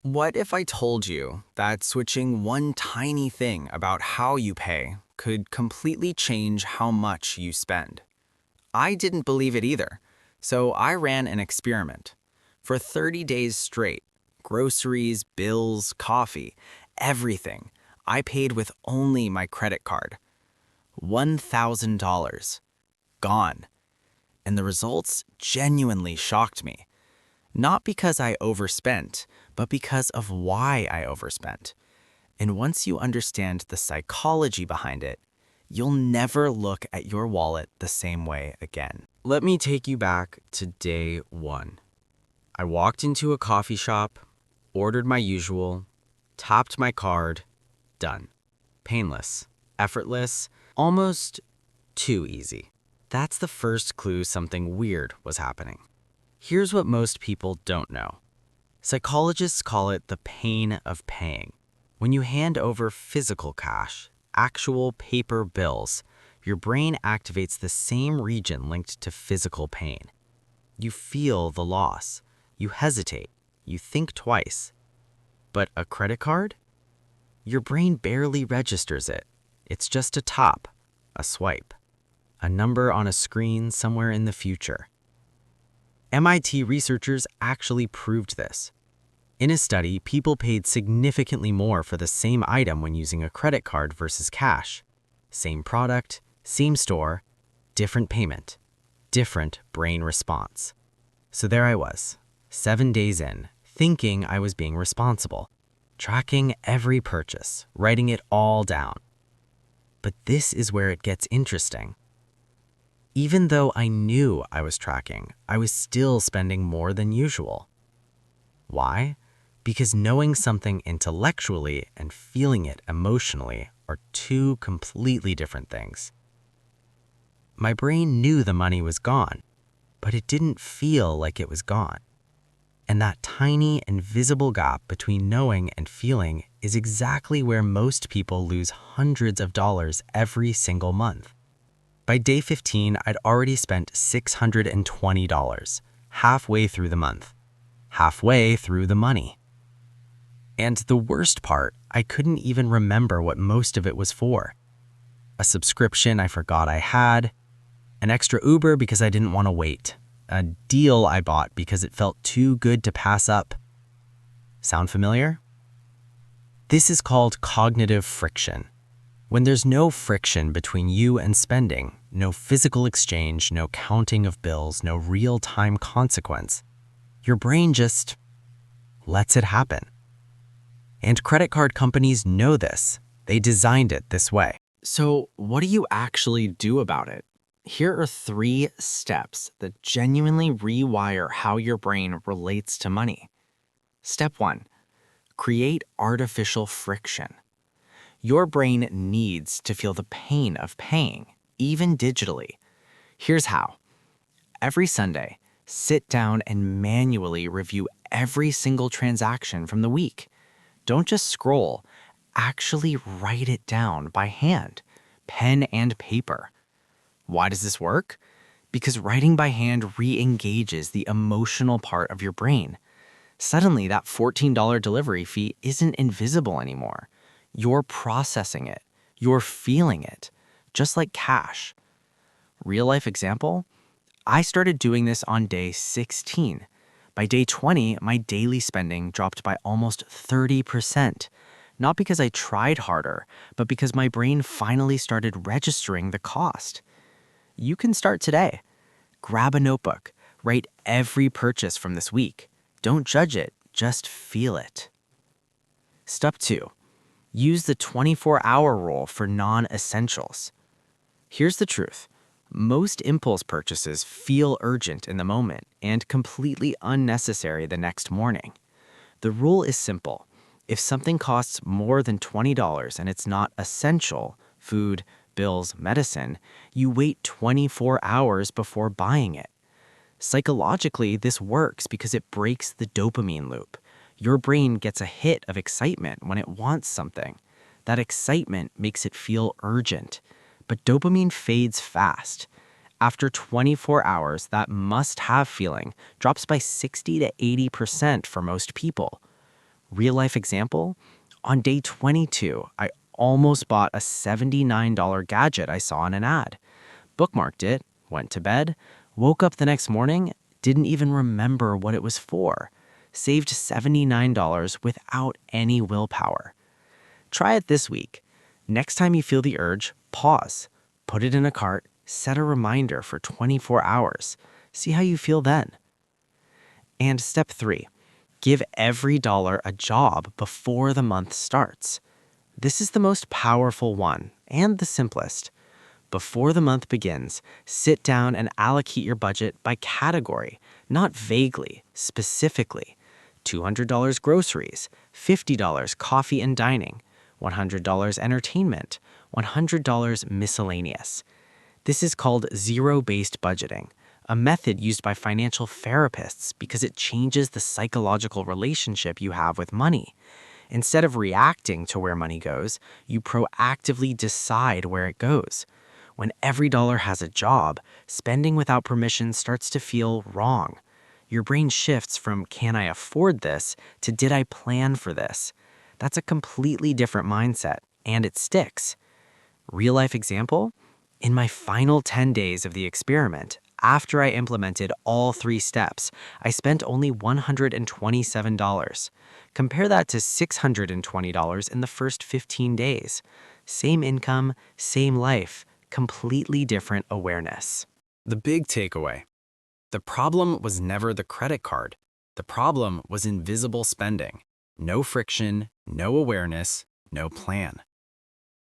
What if I told you that switching one tiny thing about how you pay could completely change how much you spend? I didn't believe it either, so I ran an experiment. For 30 days straight, groceries, bills, coffee, everything, I paid with only my credit card. $1,000. Gone. And the results genuinely shocked me. Not because I overspent, but because of why I overspent. And once you understand the psychology behind it, you'll never look at your wallet the same way again. Let me take you back to day one. I walked into a coffee shop, ordered my usual, tapped my card, done. Painless, effortless, almost too easy. That's the first clue something weird was happening. Here's what most people don't know. Psychologists call it the pain of paying. When you hand over physical cash, actual paper bills, your brain activates the same region linked to physical pain. You feel the loss. You hesitate. You think twice. But a credit card? Your brain barely registers it. It's just a tap, a swipe, a number on a screen somewhere in the future. MIT researchers actually proved this. In a study, people paid significantly more for the same item when using a credit card versus cash. Same product, same store, different payment, different brain response. So there I was, 7 days in, thinking I was being responsible, tracking every purchase, writing it all down. But this is where it gets interesting. Even though I knew I was tracking, I was still spending more than usual. Why? Because knowing something intellectually and feeling it emotionally are two completely different things. My brain knew the money was gone, but it didn't feel like it was gone. And that tiny, invisible gap between knowing and feeling is exactly where most people lose hundreds of dollars every single month. By day 15, I'd already spent $620, halfway through the month, halfway through the money. And the worst part, I couldn't even remember what most of it was for. A subscription I forgot I had, an extra Uber because I didn't want to wait, a deal I bought because it felt too good to pass up. Sound familiar? This is called cognitive friction. When there's no friction between you and spending, no physical exchange, no counting of bills, no real-time consequence, your brain just lets it happen. And credit card companies know this. They designed it this way. So what do you actually do about it? Here are 3 steps that genuinely rewire how your brain relates to money. Step 1, create artificial friction. Your brain needs to feel the pain of paying, even digitally. Here's how. Every Sunday, sit down and manually review every single transaction from the week. Don't just scroll, actually write it down by hand, pen and paper. Why does this work? Because writing by hand re-engages the emotional part of your brain. Suddenly, that $14 delivery fee isn't invisible anymore. You're processing it. You're feeling it, just like cash. Real life example? I started doing this on day 16. By day 20, my daily spending dropped by almost 30%. Not because I tried harder, but because my brain finally started registering the cost. You can start today. Grab a notebook. Write every purchase from this week. Don't judge it, just feel it. Step 2. Use the 24-hour rule for non-essentials. Here's the truth. Most impulse purchases feel urgent in the moment and completely unnecessary the next morning. The rule is simple. If something costs more than $20 and it's not essential, food, bills, medicine, you wait 24 hours before buying it. Psychologically, this works because it breaks the dopamine loop. Your brain gets a hit of excitement when it wants something. That excitement makes it feel urgent. But dopamine fades fast. After 24 hours, that must-have feeling drops by 60 to 80% for most people. Real life example, on day 22, I almost bought a $79 gadget I saw in an ad. Bookmarked it, went to bed, woke up the next morning, didn't even remember what it was for. Saved $79 without any willpower. Try it this week. Next time you feel the urge, pause, put it in a cart, set a reminder for 24 hours. See how you feel then. And step 3, give every dollar a job before the month starts. This is the most powerful one and the simplest. Before the month begins, sit down and allocate your budget by category, not vaguely, specifically. $200 groceries, $50 coffee and dining, $100 entertainment, $100 miscellaneous. This is called zero-based budgeting, a method used by financial therapists because it changes the psychological relationship you have with money. Instead of reacting to where money goes, you proactively decide where it goes. When every dollar has a job, spending without permission starts to feel wrong. Your brain shifts from "can I afford this" to "did I plan for this?" That's a completely different mindset, and it sticks. Real life example? In my final 10 days of the experiment, after I implemented all 3 steps, I spent only $127. Compare that to $620 in the first 15 days. Same income, same life, completely different awareness. The big takeaway. The problem was never the credit card. The problem was invisible spending. No friction, no awareness, no plan.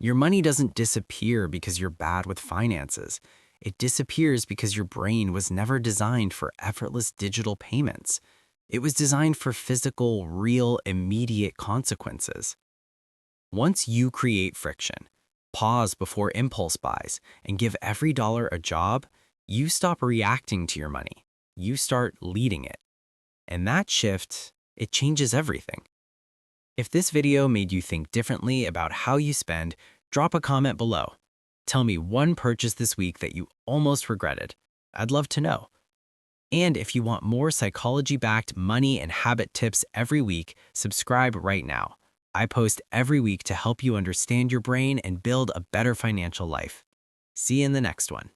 Your money doesn't disappear because you're bad with finances. It disappears because your brain was never designed for effortless digital payments. It was designed for physical, real, immediate consequences. Once you create friction, pause before impulse buys, and give every dollar a job, you stop reacting to your money. You start leading it. And that shift, it changes everything. If this video made you think differently about how you spend, drop a comment below. Tell me one purchase this week that you almost regretted. I'd love to know. And if you want more psychology-backed money and habit tips every week, subscribe right now. I post every week to help you understand your brain and build a better financial life. See you in the next one.